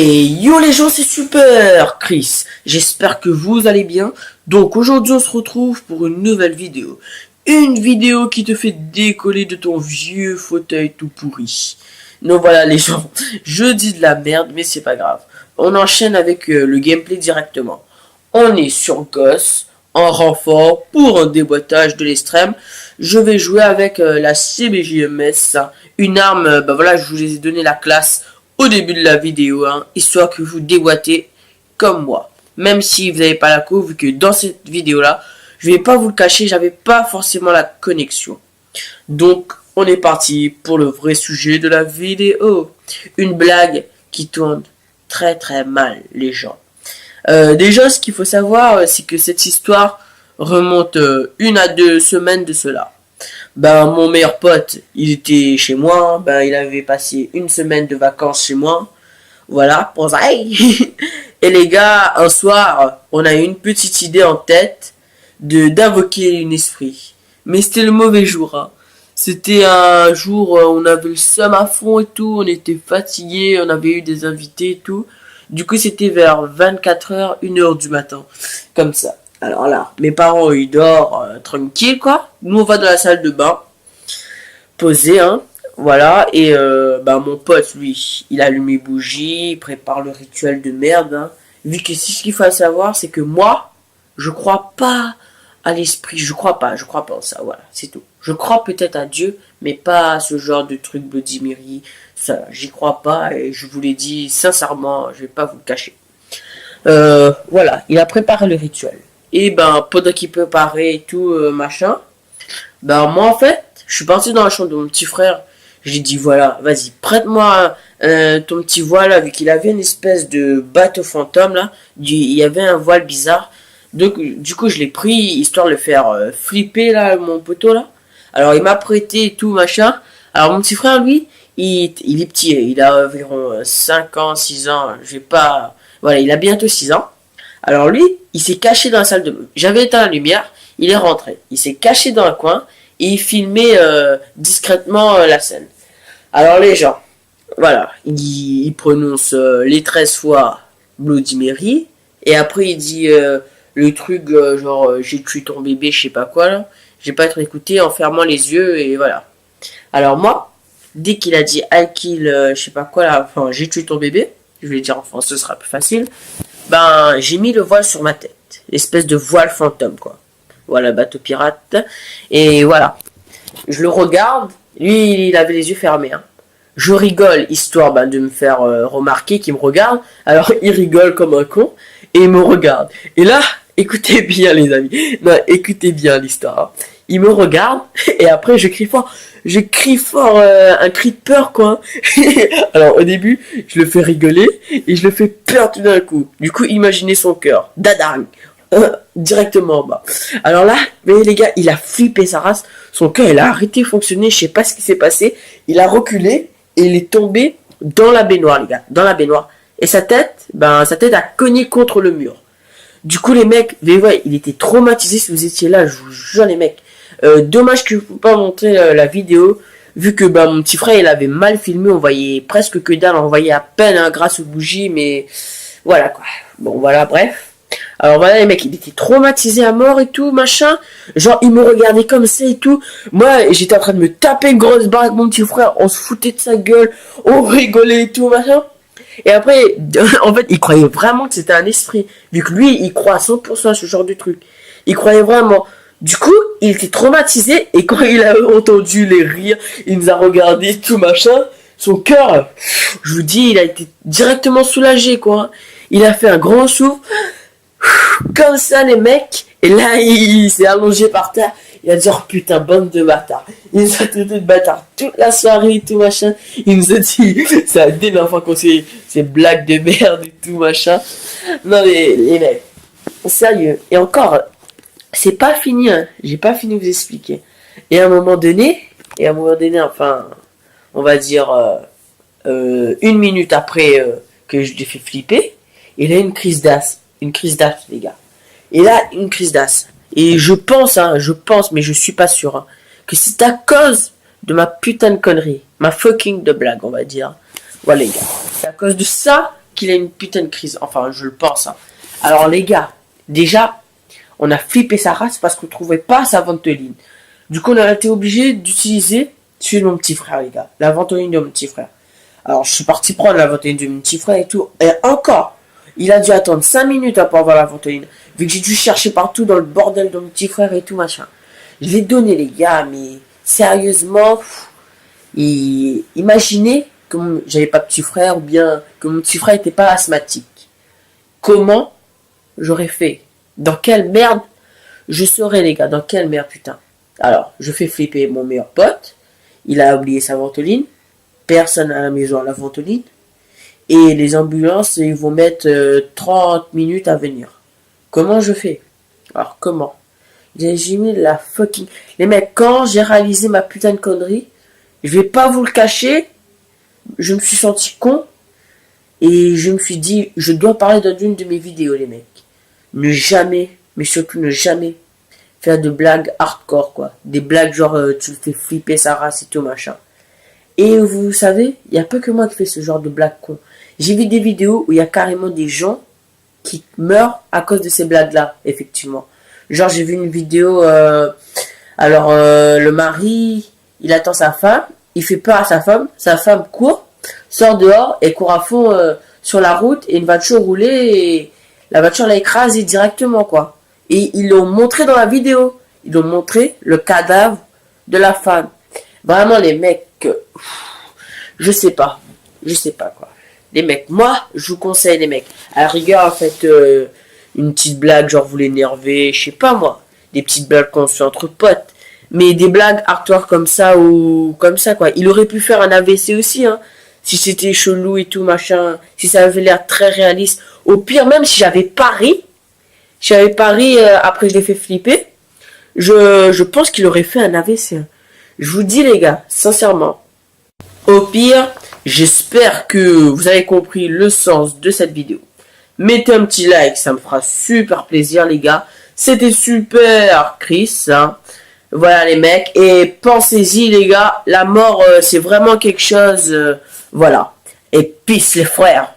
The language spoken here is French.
Et yo les gens, c'est Super Chris, j'espère que vous allez bien. Donc aujourd'hui on se retrouve pour une nouvelle vidéo. Une vidéo qui te fait décoller de ton vieux fauteuil tout pourri. Donc voilà les gens, je dis de la merde mais c'est pas grave. On enchaîne avec le gameplay directement. On est sur Ghost en renfort pour un déboîtage de l'extrême. Je vais jouer avec la CBJMS, une arme, voilà, je vous ai donné la classe au début de la vidéo, histoire que vous déboîtez comme moi. Même si vous n'avez pas la co, vu que dans cette vidéo-là, je vais pas vous le cacher, j'avais pas forcément la connexion. Donc, on est parti pour le vrai sujet de la vidéo. Une blague qui tourne très très mal, les gens. Déjà, ce qu'il faut savoir, c'est que cette histoire remonte 1 à 2 semaines de cela. Mon meilleur pote, il était chez moi, il avait passé 1 semaine de vacances chez moi, voilà, pour ça. Et les gars, un soir, on a eu une petite idée en tête d'invoquer un esprit. Mais c'était le mauvais jour, C'était un jour où on avait le seum à fond et tout, on était fatigué, on avait eu des invités et tout. Du coup, c'était vers 24h, 1h du matin, comme ça. Alors là, mes parents, ils dorment tranquille, quoi. Nous, on va dans la salle de bain, posé, voilà. Et mon pote, lui, il allume les bougies, il prépare le rituel de merde, Vu que ce qu'il faut savoir, c'est que moi, je crois pas à l'esprit, je crois pas en ça, voilà, c'est tout. Je crois peut-être à Dieu, mais pas à ce genre de truc Bloody Mary, ça, j'y crois pas, et je vous l'ai dit sincèrement, je vais pas vous le cacher. Voilà, il a préparé le rituel. Et pendant qu'il préparait et tout, machin, moi en fait, je suis parti dans la chambre de mon petit frère. J'ai dit voilà, vas-y, prête-moi ton petit voile, vu qu'il avait une espèce de bateau fantôme là. Il y avait un voile bizarre. Donc du coup je l'ai pris, histoire de le faire flipper là, mon poteau là. Alors il m'a prêté et tout machin. Alors mon petit frère lui, il est petit, il a environ 5 ans, 6 ans, voilà, il a bientôt 6 ans. Alors lui, il s'est caché dans la salle de bain. J'avais éteint la lumière, il est rentré. Il s'est caché dans un coin et il filmait discrètement la scène. Alors les gens, voilà, il prononce les 13 fois Bloody Mary. Et après il dit le truc genre j'ai tué ton bébé, je sais pas quoi là. J'ai pas être écouté en fermant les yeux et voilà. Alors moi, dès qu'il a dit I kill, je sais pas quoi là, enfin j'ai tué ton bébé, je vais dire en français, ce sera plus facile. J'ai mis le voile sur ma tête. L'espèce de voile fantôme, quoi. Voilà, bateau pirate. Et voilà. Je le regarde. Lui, il avait les yeux fermés, Je rigole, histoire de me faire remarquer qu'il me regarde. Alors, il rigole comme un con. Et il me regarde. Et là, écoutez bien, les amis. Non, écoutez bien l'histoire. Il me regarde. Et après, je crie fort. Je crie fort un cri de peur, quoi. Alors, au début, je le fais rigoler et je le fais peur tout d'un coup. Du coup, imaginez son cœur. Dadang. Directement en bas. Alors là, mais les gars, il a flippé sa race. Son cœur, il a arrêté de fonctionner. Je sais pas ce qui s'est passé. Il a reculé et il est tombé dans la baignoire, les gars. Dans la baignoire. Et sa tête a cogné contre le mur. Du coup, les mecs, vous voyez, il était traumatisé. Si vous étiez là, je vous jure, les mecs. Dommage que je ne peux pas montrer la vidéo, vu que mon petit frère il avait mal filmé, on voyait presque que dalle, on voyait à peine grâce aux bougies, mais voilà quoi. Bon voilà, bref. Alors voilà, les mecs, il était traumatisé à mort et tout, machin. Genre, il me regardait comme ça et tout. Moi, j'étais en train de me taper une grosse barre avec mon petit frère. On se foutait de sa gueule. On rigolait et tout, machin. Et après, en fait, il croyait vraiment que c'était un esprit. Vu que lui, il croit à 100% à ce genre de truc. Il croyait vraiment. Du coup, il était traumatisé. Et quand il a entendu les rires, il nous a regardé tout, machin. Son cœur, je vous dis, il a été directement soulagé, quoi. Il a fait un grand souffle. Comme ça, les mecs. Et là, il s'est allongé par terre. Il a dit, oh putain, bande de bâtards. Il nous a traité de bâtards toute la soirée et tout, machin. Il nous a dit, c'est la dernière fois qu'on ces blagues de merde et tout, machin. Non, mais les mecs, sérieux. Et encore, c'est pas fini, hein. J'ai pas fini de vous expliquer. Et à un moment donné, enfin, on va dire, 1 minute après que je l'ai fait flipper, il a une crise d'as. Une crise d'as, les gars. Et là, une crise d'as. Et je pense, mais je suis pas sûr, hein, que c'est à cause de ma putain de connerie. Ma fucking de blague, on va dire. Voilà, les gars. C'est à cause de ça qu'il a une putain de crise. Enfin, je le pense, hein. Alors, les gars, déjà, on a flippé sa race parce qu'on trouvait pas sa ventoline. Du coup, on a été obligé d'utiliser celui de mon petit frère, les gars. La ventoline de mon petit frère. Alors, je suis parti prendre la ventoline de mon petit frère et tout. Et encore, il a dû attendre 5 minutes pour avoir la ventoline. Vu que j'ai dû chercher partout dans le bordel de mon petit frère et tout, machin. Je l'ai donné, les gars, mais sérieusement, imaginez que j'avais pas de petit frère ou bien que mon petit frère était pas asthmatique. Comment j'aurais fait? Dans quelle merde je serais, les gars? Dans quelle merde, putain? Alors, je fais flipper mon meilleur pote. Il a oublié sa ventoline. Personne à la maison a la ventoline. Et les ambulances, ils vont mettre 30 minutes à venir. Comment je fais? Alors, comment? J'ai mis la fucking... Les mecs, quand j'ai réalisé ma putain de connerie, je vais pas vous le cacher, je me suis senti con. Et je me suis dit, je dois parler dans une de mes vidéos, les mecs. Ne jamais, mais surtout ne jamais, faire de blagues hardcore, quoi. Des blagues genre, tu le fais flipper sa race et tout, machin. Et vous savez, il n'y a pas que moi qui fais ce genre de blagues con. J'ai vu des vidéos où il y a carrément des gens qui meurent à cause de ces blagues-là, effectivement. Genre, j'ai vu une vidéo, le mari, il attend sa femme, il fait peur à sa femme court, sort dehors et court à fond sur la route et une voiture roulait et la voiture l'a écrasé directement, quoi. Et ils l'ont montré dans la vidéo. Ils ont montré le cadavre de la femme. Vraiment, les mecs, je sais pas, quoi. Les mecs, moi, je vous conseille, les mecs. À la rigueur, en fait, une petite blague, genre vous l'énervez, je sais pas moi. Des petites blagues qu'on se fait entre potes. Mais des blagues hardcore comme ça ou comme ça, quoi. Il aurait pu faire un AVC aussi, hein. Si c'était chelou et tout, machin. Si ça avait l'air très réaliste. Au pire, même si j'avais pari, après je l'ai fait flipper, je pense qu'il aurait fait un AVC. Hein. Je vous dis, les gars, sincèrement. Au pire, j'espère que vous avez compris le sens de cette vidéo. Mettez un petit like, ça me fera super plaisir, les gars. C'était super, Chris. Hein. Voilà, les mecs. Et pensez-y, les gars. La mort, c'est vraiment quelque chose. Voilà. Et peace, les frères.